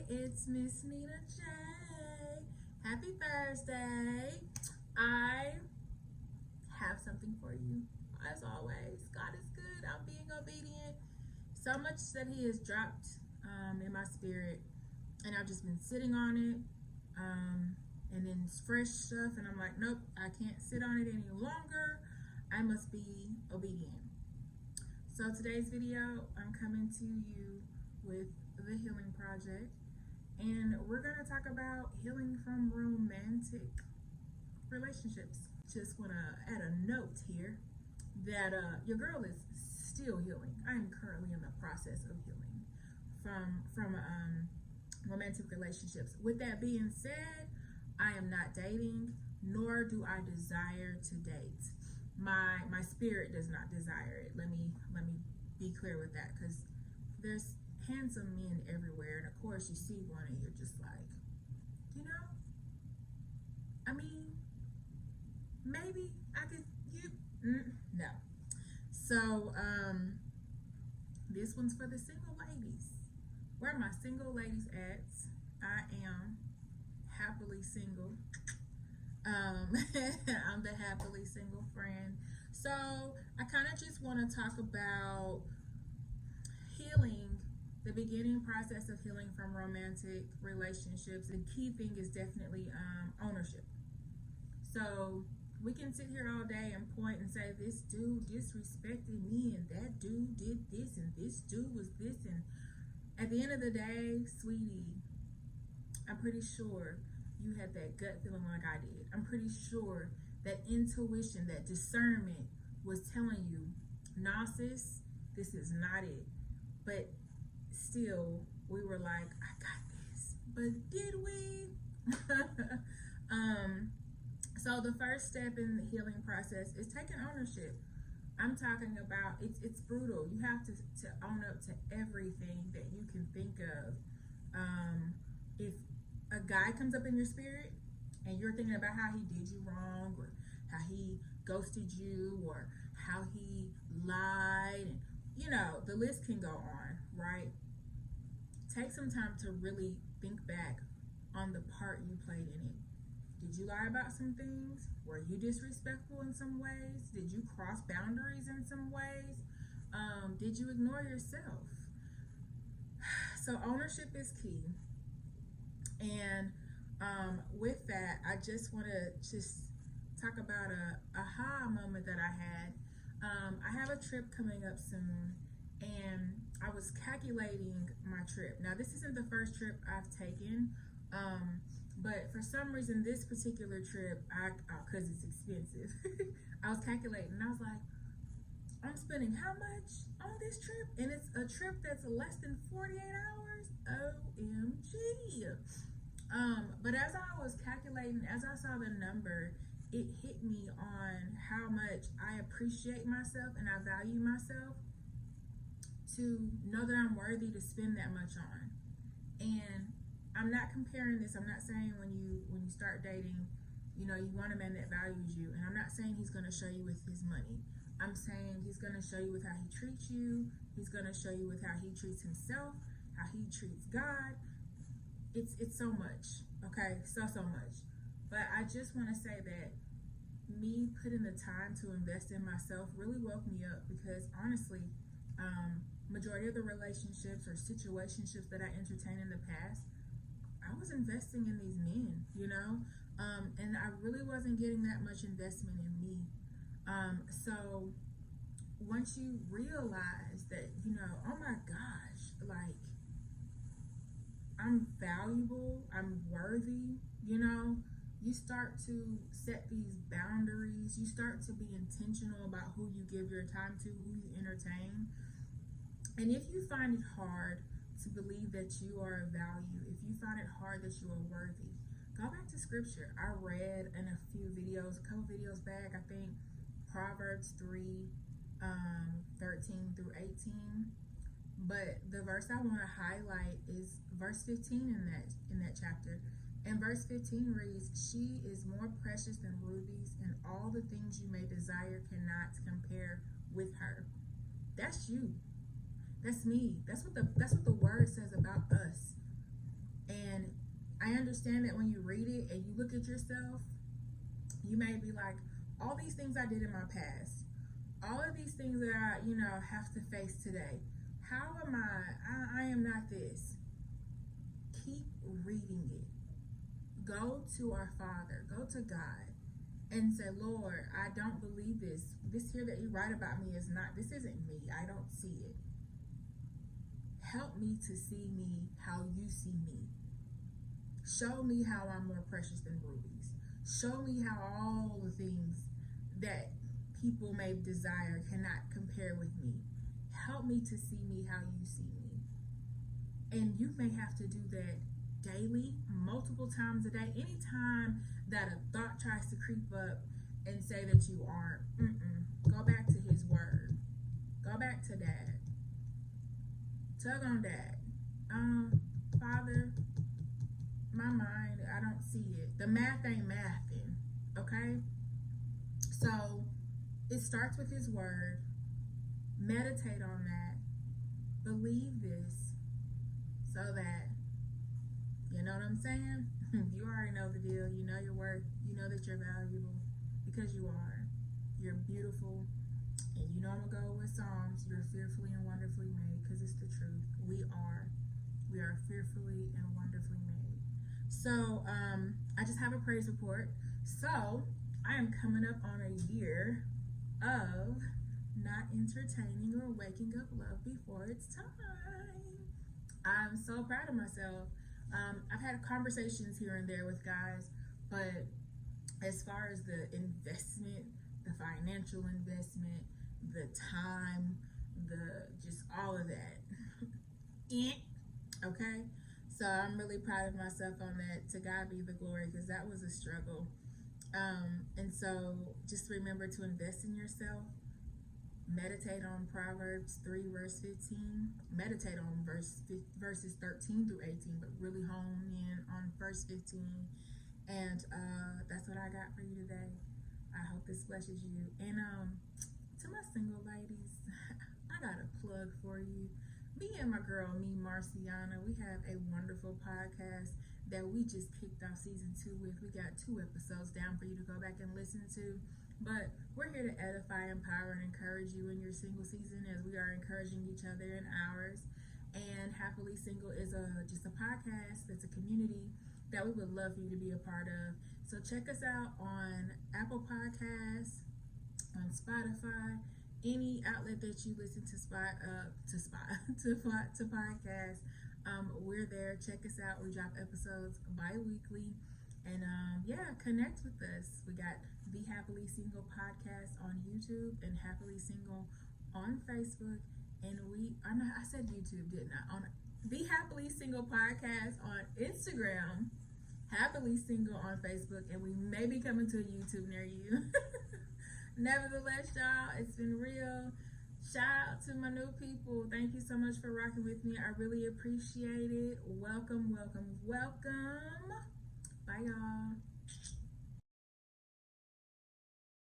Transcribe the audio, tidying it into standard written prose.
It's Miss Nina J. Happy Thursday. I have something for you. As always, God is good. I'm being obedient. So much that He has dropped in my spirit, and I've just been sitting on it. And then it's fresh stuff, and I'm like, nope, I can't sit on it any longer. I must be obedient. So today's video, I'm coming to you with the Healing Project, and we're going to talk about healing from romantic relationships. Just want to add a note here that your girl is still healing. I am currently in the process of healing from romantic relationships. With that being said, I am not dating, nor do I desire to date. My spirit does not desire it. Let me be clear with that, because there's handsome men everywhere, and of course you see one and you're just like, I mean, maybe I could, no. So this one's for the single ladies. Where are my single ladies at? I am happily single. I'm the happily single friend. So I kind of just want to talk about healing, the beginning process of healing from romantic relationships. The key thing is definitely ownership. So we can sit here all day and point and say, this dude disrespected me, and that dude did this, and this dude was this, and at the end of the day, sweetie, I'm pretty sure you had that gut feeling like I did. I'm pretty sure that intuition, that discernment was telling you, nah sis, this is not it. But still, we were like, I got this. But did we? So the first step in the healing process is taking ownership. I'm talking about, it's brutal. You have to own up to everything that you can think of. If a guy comes up in your spirit and you're thinking about how he did you wrong, or how he ghosted you, or how he lied, and the list can go on, right? Take some time to really think back on the part you played in it. Did you lie about some things? Were you disrespectful in some ways? Did you cross boundaries in some ways? Did you ignore yourself? So ownership is key. And with that, I just want to talk about a aha moment that I had. I have a trip coming up soon, and I was calculating my trip. Now, this isn't the first trip I've taken, but for some reason, this particular trip, because it's expensive, I was calculating, and I was like, I'm spending how much on this trip? And it's a trip that's less than 48 hours? OMG. But as I was calculating, as I saw the number, it hit me on how much I appreciate myself and I value myself, to know that I'm worthy to spend that much on. And I'm not comparing this. I'm not saying when you start dating, you want a man that values you. And I'm not saying he's going to show you with his money. I'm saying he's going to show you with how he treats you. He's going to show you with how he treats himself, how he treats God. It's so much, okay? So much. But I just want to say that me putting the time to invest in myself really woke me up, because honestly, majority of the relationships or situationships that I entertained in the past, I was investing in these men, and I really wasn't getting that much investment in me. So once you realize that, oh my gosh, like, I'm valuable, I'm worthy, you start to set these boundaries. You start to be intentional about who you give your time to, who you entertain. And if you find it hard to believe that you are of value, if you find it hard that you are worthy, go back to scripture. I read in a couple videos back, I think Proverbs 3, 13 through 18. But the verse I want to highlight is verse 15 in that chapter. And verse 15 reads, "She is more precious than rubies, and all the things you may desire cannot compare with her." That's you. That's me. That's what the word says about us. understand that when you read it and you look at yourself, you may be like, all these things I did in my past, all of these things that I, have to face today. How am I am not this. Keep reading it. Go to our Father, go to God, and say, Lord, I don't believe this. This here that you write about me this isn't me. I don't see it. Help me to see me how you see me. Show me how I'm more precious than rubies. Show me how all the things that people may desire cannot compare with me. Help me to see me how you see me. And you may have to do that daily, multiple times a day. Anytime that a thought tries to creep up and say that you aren't, go back to his word. Go back to Dad. Tug on Dad. Father, my mind, I don't see it. The math ain't mathing, okay? So it starts with his word. Meditate on that. Believe this so that, you know what I'm saying? You already know the deal. You know your worth. You know that you're valuable because you are. You're beautiful. And you know I'm going to go with Psalms. You're fearfully and wonderfully made because it's the truth. We are. We are fearfully and wonderfully made. So I just have a praise report. So I am coming up on a year of not entertaining or waking up love before it's time. I'm so proud of myself. I've had conversations here and there with guys, but as far as the investment, the financial investment, the time, just all of that, okay? So I'm really proud of myself on that. To God be the glory, because that was a struggle. And so just remember to invest in yourself. Meditate on Proverbs 3 verse 15. Meditate on verses 13 through 18, but really hone in on verse 15. And that's what I got for you today. I hope this blesses you. And to my single ladies, I got a plug for you. Me and my girl, Marciana, we have a wonderful podcast that we just kicked off season 2 with. We got 2 episodes down for you to go back and listen to. But we're here to edify, empower, and encourage you in your single season as we are encouraging each other in ours. And Happily Single is just a podcast that's a community that we would love for you to be a part of. So check us out on Apple Podcasts, on Spotify, any outlet that you listen to podcasts. We're there. Check us out. We drop episodes bi-weekly. And connect with us. We got The Happily Single Podcast on YouTube and Happily Single on Facebook. And I said YouTube, didn't I? On The Happily Single Podcast on Instagram, Happily Single on Facebook, and we may be coming to a YouTube near you. Nevertheless, y'all, it's been real. Shout out to my new people. Thank you so much for rocking with me. I really appreciate it. Welcome, welcome, welcome. Bye, y'all.